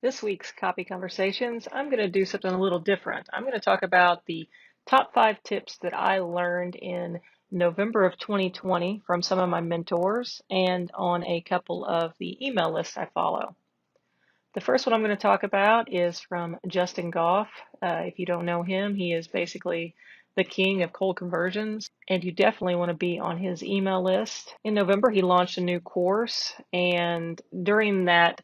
This week's Copy Conversations, I'm going to do something a little different. I'm going to talk about the top 5 tips that I learned in November of 2020 from some of my mentors and on a couple of the email lists I follow. The first one I'm going to talk about is from Justin Goff. If you don't know him, he is basically the king of cold conversions, and you definitely want to be on his email list. In November, he launched a new course, and during that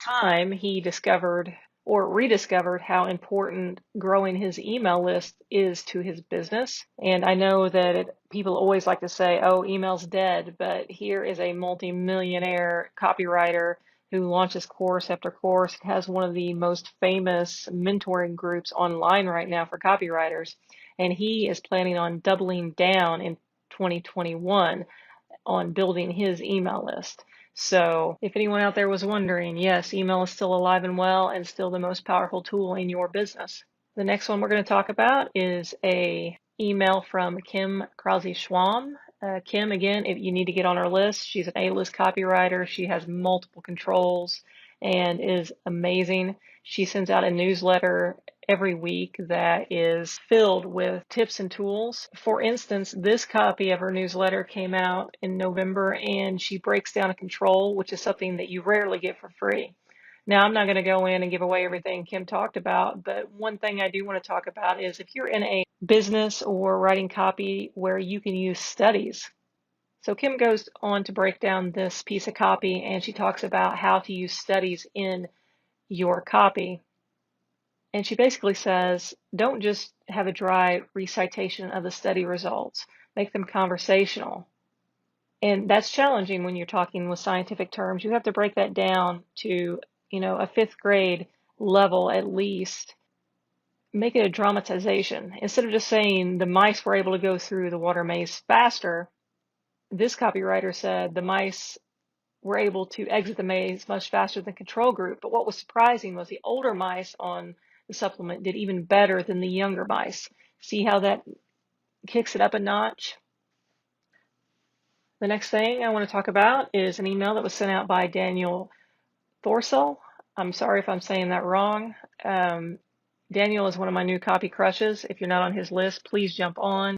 time, he discovered or rediscovered how important growing his email list is to his business. And I know that people always like to say, oh, email's dead, but here is a multi-millionaire copywriter who launches course after course, has one of the most famous mentoring groups online right now for copywriters. And he is planning on doubling down in 2021 on building his email list. So if anyone out there was wondering, yes, email is still alive and well and still the most powerful tool in your business. The next one we're going to talk about is a email from Kim Krause-Schwam. Kim, again, if you need to get on her list, she's an A-list copywriter. She has multiple controls and is amazing. She sends out a newsletter every week that is filled with tips and tools. For instance, this copy of her newsletter came out in November, and she breaks down a control, which is something that you rarely get for free. Now, I'm not going to go in and give away everything Kim talked about, but one thing I do want to talk about is if you're in a business or writing copy where you can use studies. So Kim goes on to break down this piece of copy, and she talks about how to use studies in your copy. And she basically says, don't just have a dry recitation of the study results, make them conversational. And that's challenging when you're talking with scientific terms. You have to break that down to, a 5th grade level at least. Make it a dramatization. Instead of just saying the mice were able to go through the water maze faster, this copywriter said the mice were able to exit the maze much faster than the control group. But what was surprising was the older mice on the supplement did even better than the younger mice. See how that kicks it up a notch? The next thing I want to talk about is an email that was sent out by Daniel Thorsell. I'm sorry if I'm saying that wrong. Daniel is one of my new copy crushes. If you're not on his list, please jump on.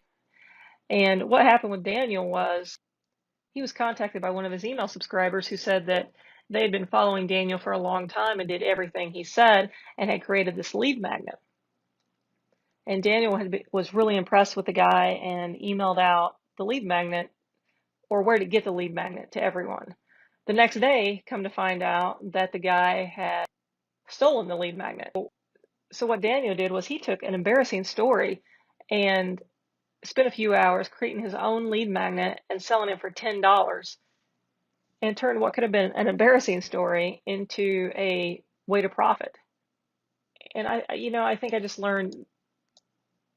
And what happened with Daniel was he was contacted by one of his email subscribers who said that they had been following Daniel for a long time and did everything he said and had created this lead magnet. And Daniel was really impressed with the guy and emailed out the lead magnet or where to get the lead magnet to everyone. The next day, come to find out that the guy had stolen the lead magnet. So what Daniel did was he took an embarrassing story and spent a few hours creating his own lead magnet and selling it for $10 and turned what could have been an embarrassing story into a way to profit. And I think I just learned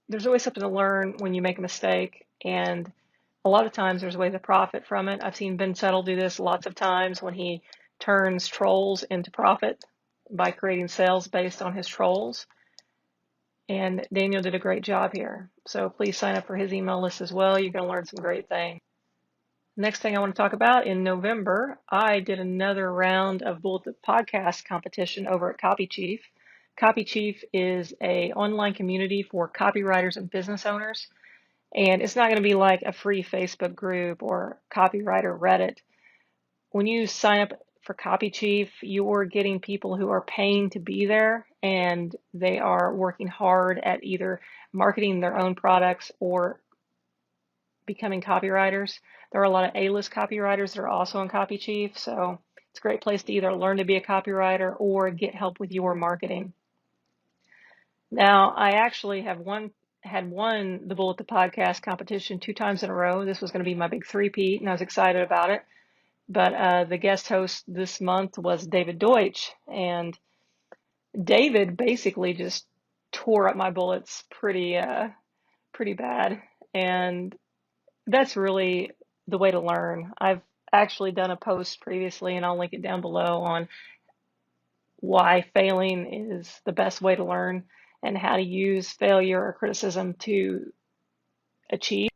there's always something to learn when you make a mistake, and a lot of times there's ways to profit from it. I've seen Ben Settle do this lots of times when he turns trolls into profit by creating sales based on his trolls. And Daniel did a great job here. So please sign up for his email list as well. You're going to learn some great things. Next thing I want to talk about, in November, I did another round of Bullet podcast competition over at Copy Chief. Copy Chief is an online community for copywriters and business owners. And it's not going to be like a free Facebook group or copywriter Reddit. When you sign up for Copy Chief, you're getting people who are paying to be there, and they are working hard at either marketing their own products or becoming copywriters. There are a lot of A-list copywriters that are also on Copy Chief, so it's a great place to either learn to be a copywriter or get help with your marketing. Now, I actually had won the Bullet the Podcast competition 2 times in a row. This was going to be my big three-peat, and I was excited about it. But the guest host this month was David Deutsch, and David basically just tore up my bullets pretty bad, and that's really the way to learn. I've actually done a post previously, and I'll link it down below, on why failing is the best way to learn and how to use failure or criticism to achieve.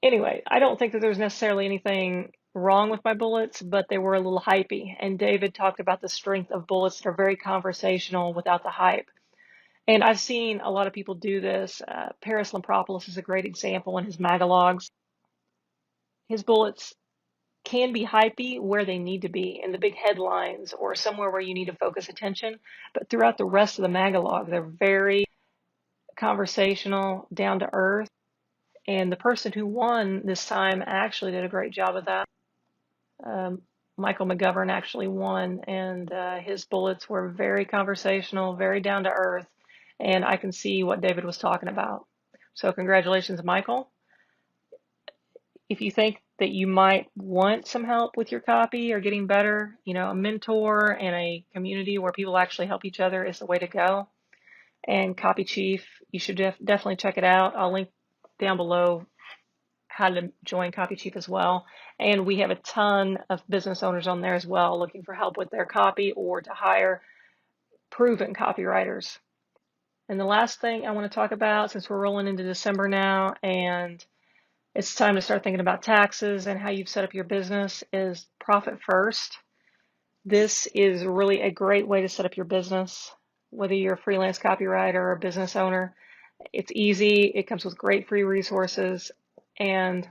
Anyway, I don't think that there's necessarily anything wrong with my bullets, but they were a little hypey. And David talked about the strength of bullets that are very conversational without the hype. And I've seen a lot of people do this. Paris Lampropoulos is a great example in his magalogs. His bullets can be hypey where they need to be in the big headlines or somewhere where you need to focus attention. But throughout the rest of the magalog, they're very conversational, down to earth. And the person who won this time actually did a great job of that. Michael McGovern actually won, and his bullets were very conversational, very down to earth, and I can see what David was talking about. So congratulations, Michael. If you think that you might want some help with your copy or getting better, a mentor and a community where people actually help each other is the way to go. And Copy Chief, you should definitely check it out. I'll link down below how to join Copy Chief as well. And we have a ton of business owners on there as well looking for help with their copy or to hire proven copywriters. And the last thing I want to talk about, since we're rolling into December now and it's time to start thinking about taxes and how you've set up your business, is profit first. This is really a great way to set up your business, whether you're a freelance copywriter or a business owner. It's easy. It comes with great free resources, and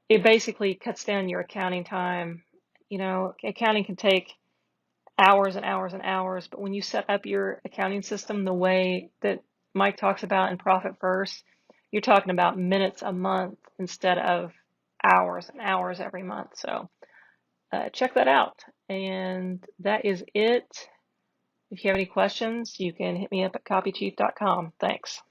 it basically cuts down your accounting time. Accounting can take hours and hours and hours, but when you set up your accounting system the way that Mike talks about in Profit First, you're talking about minutes a month instead of hours and hours every month. So check that out. And that is it. If you have any questions, you can hit me up at copychief.com. Thanks.